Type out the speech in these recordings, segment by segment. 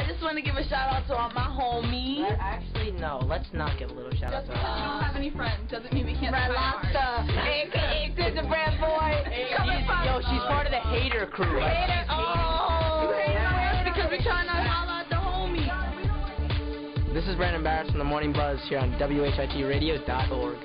just want to give a shout out to all my homies. Actually, no. Let's not give a little shout out to Just because we don't have any friends doesn't mean we can't Red try hard. Lobster, a.k.a. Ginger Bread Boy. Yo, she's part of the hater crew. Hater, oh. You hate on us because we're trying to holler at the homies. This is Brandon Barris from the Morning Buzz here on Radio.org.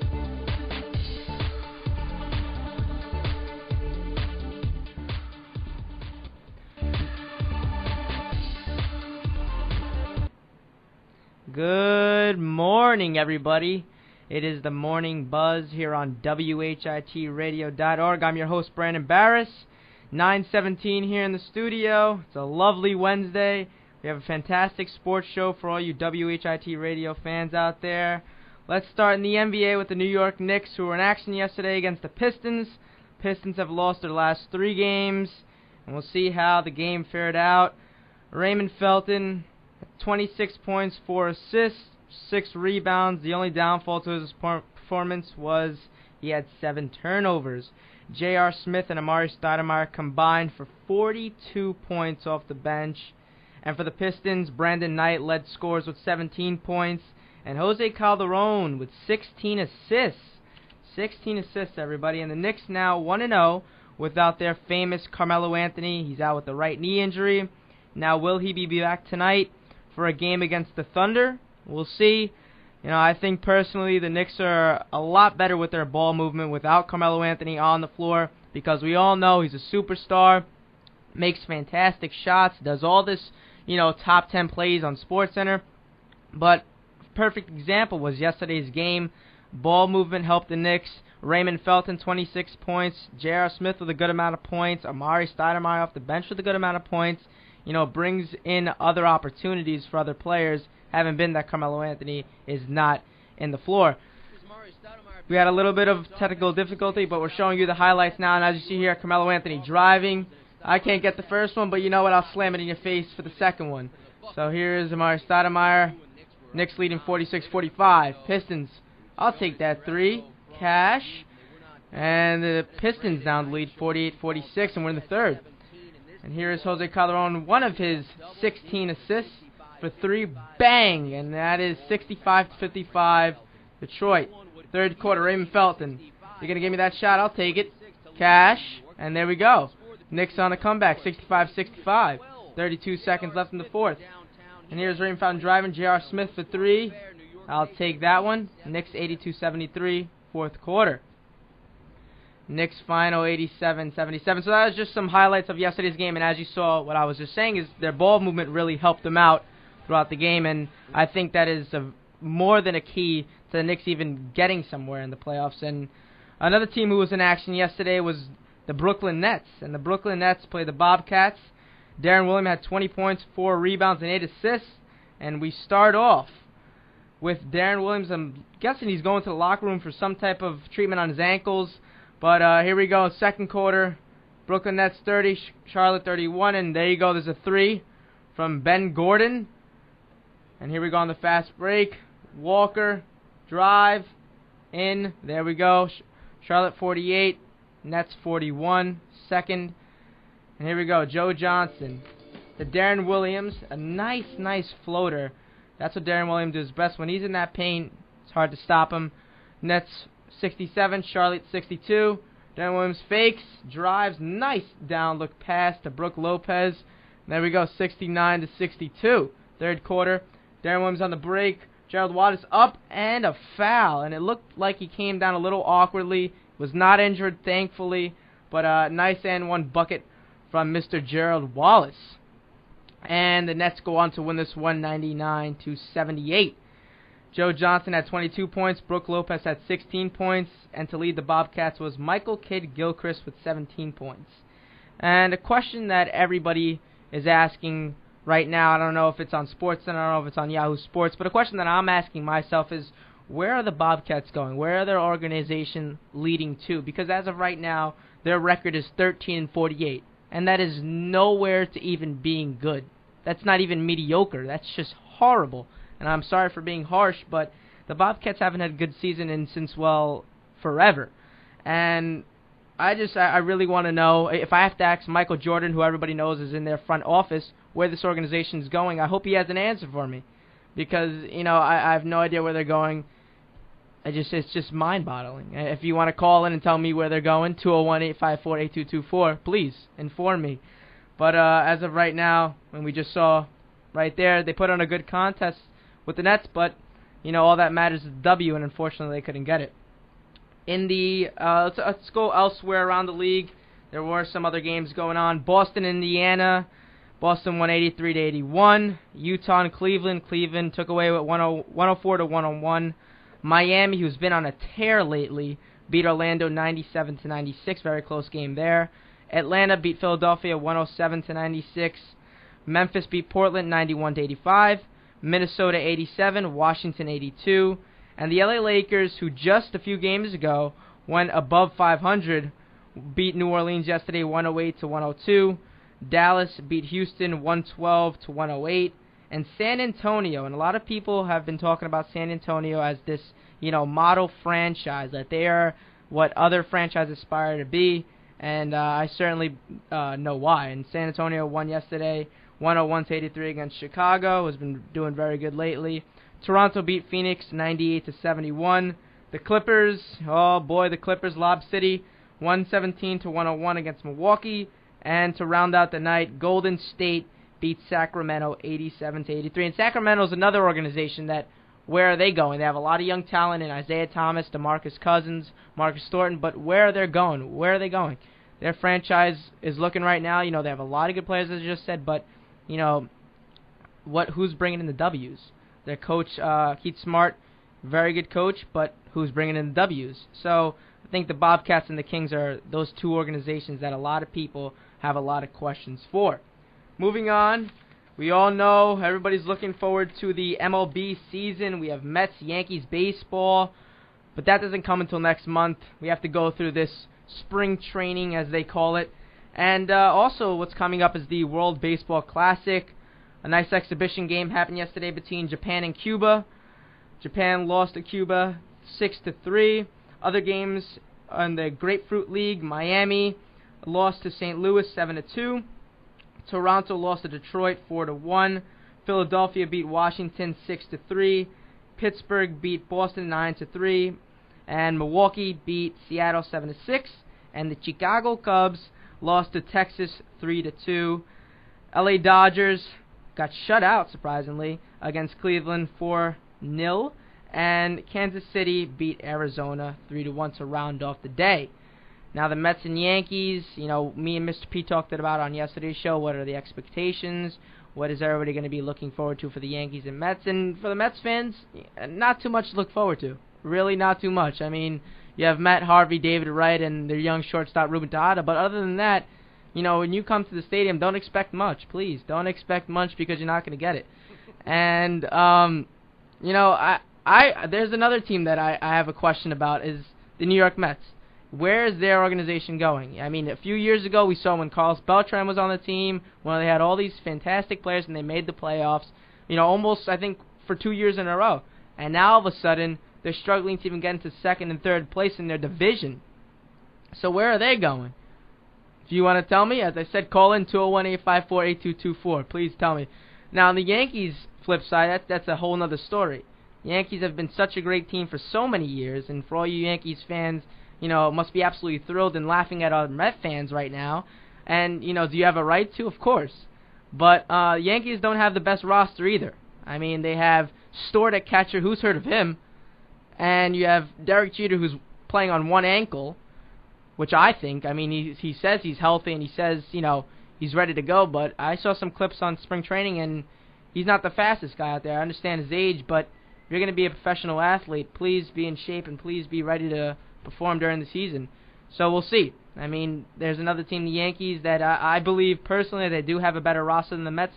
Good morning, everybody. It is the Morning Buzz here on WHITradio.org. I'm your host, Brandon Barris. 9:17 here in the studio. It's a lovely Wednesday. We have a fantastic sports show for all you WHIT radio fans out there. Let's start in the NBA with the New York Knicks, who were in action yesterday against the Pistons. Pistons have lost their last 3 games, and we'll see how the game fared out. Raymond Felton, 26 points, 4 assists, 6 rebounds. The only downfall to his performance was he had 7 turnovers. J.R. Smith and Amari Stoudemire combined for 42 points off the bench. And for the Pistons, Brandon Knight led scores with 17 points, and Jose Calderon with 16 assists. 16 assists, everybody. And the Knicks now 1-0 without their famous Carmelo Anthony. He's out with a right knee injury. Now, will he be back tonight for a game against the Thunder? We'll see. You know, I think personally the Knicks are a lot better with their ball movement without Carmelo Anthony on the floor, because we all know he's a superstar, makes fantastic shots, does all this, you know, top 10 plays on SportsCenter. But perfect example was yesterday's game. Ball movement helped the Knicks. Raymond Felton, 26 points. J.R. Smith with a good amount of points. Amari Stoudemire off the bench with a good amount of points. You know, brings in other opportunities for other players. Haven't been that Carmelo Anthony is not in the floor. We had a little bit of technical difficulty, but we're showing you the highlights now. And as you see here, Carmelo Anthony driving. I can't get the first one, but you know what? I'll slam it in your face for the second one. So here is Amari Stoudemire. Knicks leading 46-45. Pistons, I'll take that 3. Cash. And the Pistons now lead 48-46, and we're in the third. And here is Jose Calderon, one of his 16 assists for 3. Bang! And that is 65-55, Detroit. Third quarter, Raymond Felton. You're going to give me that shot? I'll take it. Cash. And there we go. Knicks on a comeback, 65-65. 32 seconds left in the fourth. And here's Raymond Felton driving. J.R. Smith for 3. I'll take that one. Knicks 82-73, fourth quarter. Knicks final 87-77. So that was just some highlights of yesterday's game. And as you saw, what I was just saying is their ball movement really helped them out throughout the game. And I think that is more than a key to the Knicks even getting somewhere in the playoffs. And another team who was in action yesterday was the Brooklyn Nets. And the Brooklyn Nets played the Bobcats. Darren Williams had 20 points, 4 rebounds, and 8 assists. And we start off with Darren Williams. I'm guessing he's going to the locker room for some type of treatment on his ankles. But here we go, second quarter. Brooklyn Nets 30, Charlotte 31. And there you go, there's a 3 from Ben Gordon. And here we go on the fast break. Walker, drive, in. There we go. Charlotte 48, Nets 41, second. And here we go, Joe Johnson. To Darren Williams, a nice floater. That's what Darren Williams does best. When he's in that paint, it's hard to stop him. Nets 67, Charlotte 62. Darren Williams fakes, drives, nice down look pass to Brook Lopez. And there we go, 69-62. Third quarter, Darren Williams on the break. Gerald Wallace up and a foul. And it looked like he came down a little awkwardly. Was not injured, thankfully. But a nice and one bucket from Mr. Gerald Wallace. And the Nets go on to win this 199-78. Joe Johnson had 22 points. Brook Lopez had 16 points. And to lead the Bobcats was Michael Kidd-Gilchrist with 17 points. And a question that everybody is asking right now, I don't know if it's on SportsCenter, I don't know if it's on Yahoo Sports, but a question that I'm asking myself is, where are the Bobcats going? Where are their organization leading to? Because as of right now, their record is 13-48. And that is nowhere to even being good. That's not even mediocre. That's just horrible. And I'm sorry for being harsh, but the Bobcats haven't had a good season since, well, forever. And I really want to know, if I have to ask Michael Jordan, who everybody knows is in their front office, where this organization is going, I hope he has an answer for me. Because, I have no idea where they're going. It's just mind-boggling. If you want to call in and tell me where they're going, 201-854-8224, please inform me. But as of right now, when we just saw right there, they put on a good contest with the Nets, but, all that matters is the W, and unfortunately they couldn't get it. In the let's go elsewhere around the league. There were some other games going on. Boston, Indiana. Boston won 83-81. Utah and Cleveland. Cleveland took away with 104-101. Miami, who's been on a tear lately, beat Orlando 97-96. Very close game there. Atlanta beat Philadelphia 107-96. Memphis beat Portland 91-85. Minnesota 87. Washington 82. And the LA Lakers, who just a few games ago went above 500, beat New Orleans yesterday 108-102. Dallas beat Houston 112-108. And San Antonio, and a lot of people have been talking about San Antonio as this, model franchise, that they are what other franchises aspire to be. And I certainly know why. And San Antonio won yesterday 101-83 against Chicago, who's been doing very good lately. Toronto beat Phoenix 98-71. The Clippers, oh boy, the Clippers, Lob City, 117-101 against Milwaukee. And to round out the night, Golden State beat Sacramento 87-83. And Sacramento is another organization that, where are they going? They have a lot of young talent in Isaiah Thomas, DeMarcus Cousins, Marcus Thornton, but where are they going? Where are they going? Their franchise is looking right now, they have a lot of good players, as I just said, but, who's bringing in the W's? Their coach, Keith Smart, very good coach, but who's bringing in the W's? So I think the Bobcats and the Kings are those two organizations that a lot of people have a lot of questions for. Moving on, we all know everybody's looking forward to the MLB season. We have Mets, Yankees baseball, but that doesn't come until next month. We have to go through this spring training, as they call it. And also what's coming up is the World Baseball Classic. A nice exhibition game happened yesterday between Japan and Cuba. Japan lost to Cuba 6-3. Other games in the Grapefruit League, Miami lost to St. Louis 7-2. Toronto lost to Detroit 4-1. Philadelphia beat Washington 6-3. Pittsburgh beat Boston 9-3. And Milwaukee beat Seattle 7-6. And the Chicago Cubs lost to Texas 3-2. LA Dodgers got shut out, surprisingly, against Cleveland 4-0. And Kansas City beat Arizona 3-1 to round off the day. Now the Mets and Yankees, me and Mr. P talked about on yesterday's show. What are the expectations? What is everybody going to be looking forward to for the Yankees and Mets? And for the Mets fans, not too much to look forward to. Really not too much. I mean, you have Matt Harvey, David Wright, and their young shortstop Ruben Tejada. But other than that, when you come to the stadium, don't expect much. Please, don't expect much because you're not going to get it. And, there's another team that I have a question about is the New York Mets. Where is their organization going? I mean, a few years ago, we saw when Carlos Beltran was on the team, when they had all these fantastic players and they made the playoffs, almost, I think, for 2 years in a row. And now, all of a sudden, they're struggling to even get into second and third place in their division. So where are they going? Do you want to tell me? As I said, call in 201-854-8224. Please tell me. Now, on the Yankees flip side, that's a whole other story. The Yankees have been such a great team for so many years, and for all you Yankees fans, must be absolutely thrilled and laughing at other Met fans right now. And, do you have a right to? Of course. But Yankees don't have the best roster either. I mean, they have Stewart at catcher. Who's heard of him? And you have Derek Jeter, who's playing on one ankle, which I think, he says he's healthy and he says, he's ready to go. But I saw some clips on spring training, and he's not the fastest guy out there. I understand his age, but if you're going to be a professional athlete, please be in shape and please be ready to perform during the season. So we'll see. I mean, there's another team, the Yankees, that I believe personally they do have a better roster than the Mets.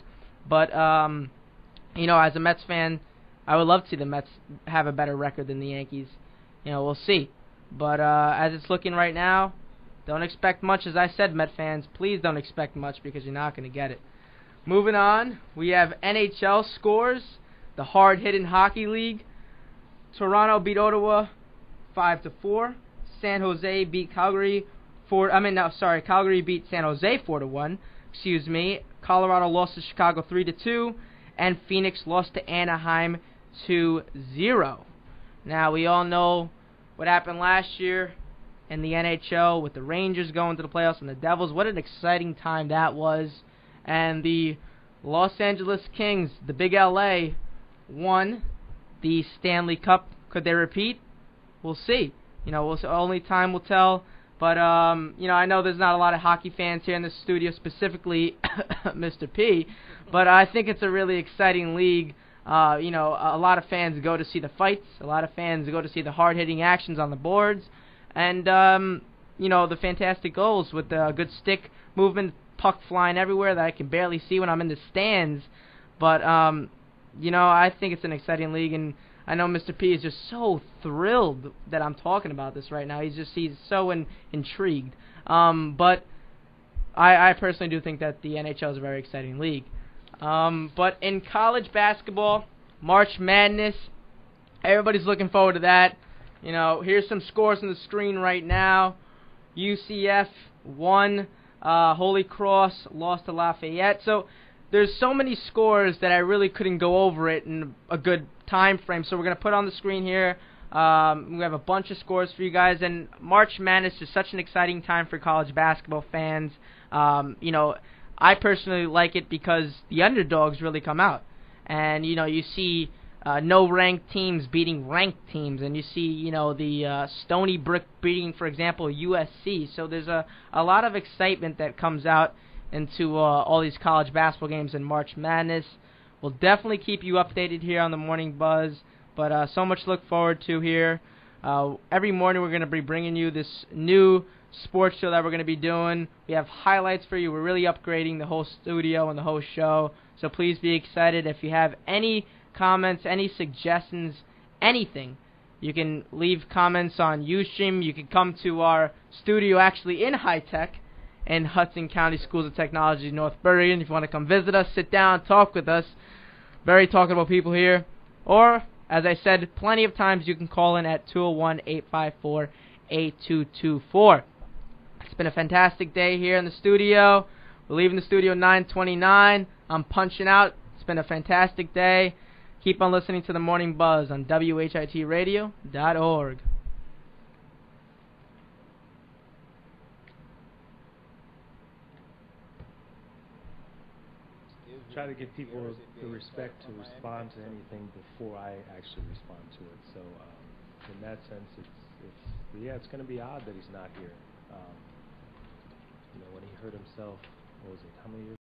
But, as a Mets fan, I would love to see the Mets have a better record than the Yankees. We'll see. But as it's looking right now, don't expect much. As I said, Met fans, please don't expect much because you're not going to get it. Moving on, we have NHL scores, the hard-hitting hockey league. Toronto beat Ottawa 5-4. San Jose beat Calgary Calgary beat San Jose 4-1. Excuse me. Colorado lost to Chicago 3-2, and Phoenix lost to Anaheim 2-0. Now we all know what happened last year in the NHL with the Rangers going to the playoffs and the Devils. What an exciting time that was. And the Los Angeles Kings, the big LA, won the Stanley Cup. Could they repeat? We'll see. Only time will tell. But, I know there's not a lot of hockey fans here in the studio, specifically Mr. P, but I think it's a really exciting league. A lot of fans go to see the fights. A lot of fans go to see the hard-hitting actions on the boards. And, the fantastic goals with the good stick movement, puck flying everywhere that I can barely see when I'm in the stands. But, I think it's an exciting league, and I know Mr. P is just so thrilled that I'm talking about this right now. He's so intrigued. But I personally do think that the NHL is a very exciting league. But in college basketball, March Madness, everybody's looking forward to that. Here's some scores on the screen right now. UCF won. Holy Cross lost to Lafayette. So there's so many scores that I really couldn't go over it in a good time frame. So we're going to put on the screen here. We have a bunch of scores for you guys. And March Madness is such an exciting time for college basketball fans. I personally like it because the underdogs really come out. And, you see no ranked teams beating ranked teams. And you see, the Stony Brook beating, for example, USC. So there's a lot of excitement that comes out into all these college basketball games in March Madness. We'll definitely keep you updated here on the Morning Buzz, but so much to look forward to here. Every morning we're going to be bringing you this new sports show that we're going to be doing. We have highlights for you. We're really upgrading the whole studio and the whole show, so please be excited. If you have any comments, any suggestions, anything, you can leave comments on Ustream. You can come to our studio actually in High Tech in Hudson County Schools of Technology, North Bergen. If you want to come visit us, sit down, talk with us. Very talkable people here. Or, as I said plenty of times, you can call in at 201-854-8224. It's been a fantastic day here in the studio. We're leaving the studio 9:29. I'm punching out. It's been a fantastic day. Keep on listening to the Morning Buzz on WHITRadio.org. Try to give people the respect to respond to anything before I actually respond to it. So in that sense, it's going to be odd that he's not here. When he hurt himself, what was it? How many years?